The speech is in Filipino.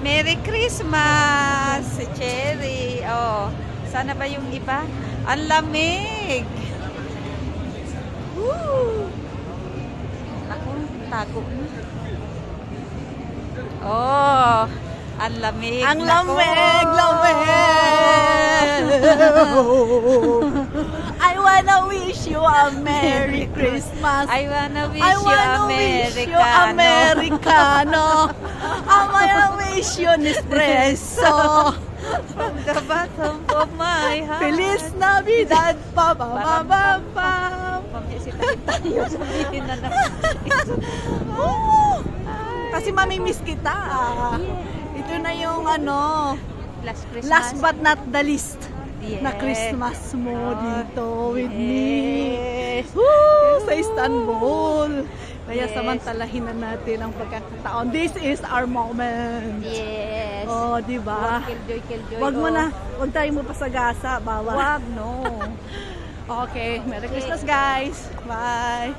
Merry Christmas! Si Cherry. Oh, sana ba yung iba? Ang lamig! Woo! Ako, tago na. Oh, ang lamig. Ang Nako. lamig, I wanna wish you a Merry Christmas. I wanna wish I you wanna wish you Americano. Americano. I wanna wish you Nespresso. From the bottom of my heart. Feliz Navidad, pa pa pa pa pa. Mamisitahin tayo, sabihin na naman. Kasi mamimiss kita. Ito na yung Last Christmas. last but not the least Yes. na Christmas mo dito with me. Yes. Woo! Sa Istanbul. Kaya Yes. samantalahin na natin ang pagkakataon. This is our moment. Yes. Oh, di ba? Killjoy. Wag mo na, wag tayo mo pasagasa, bawal. Wag, no. Okay, Merry Christmas guys. Bye.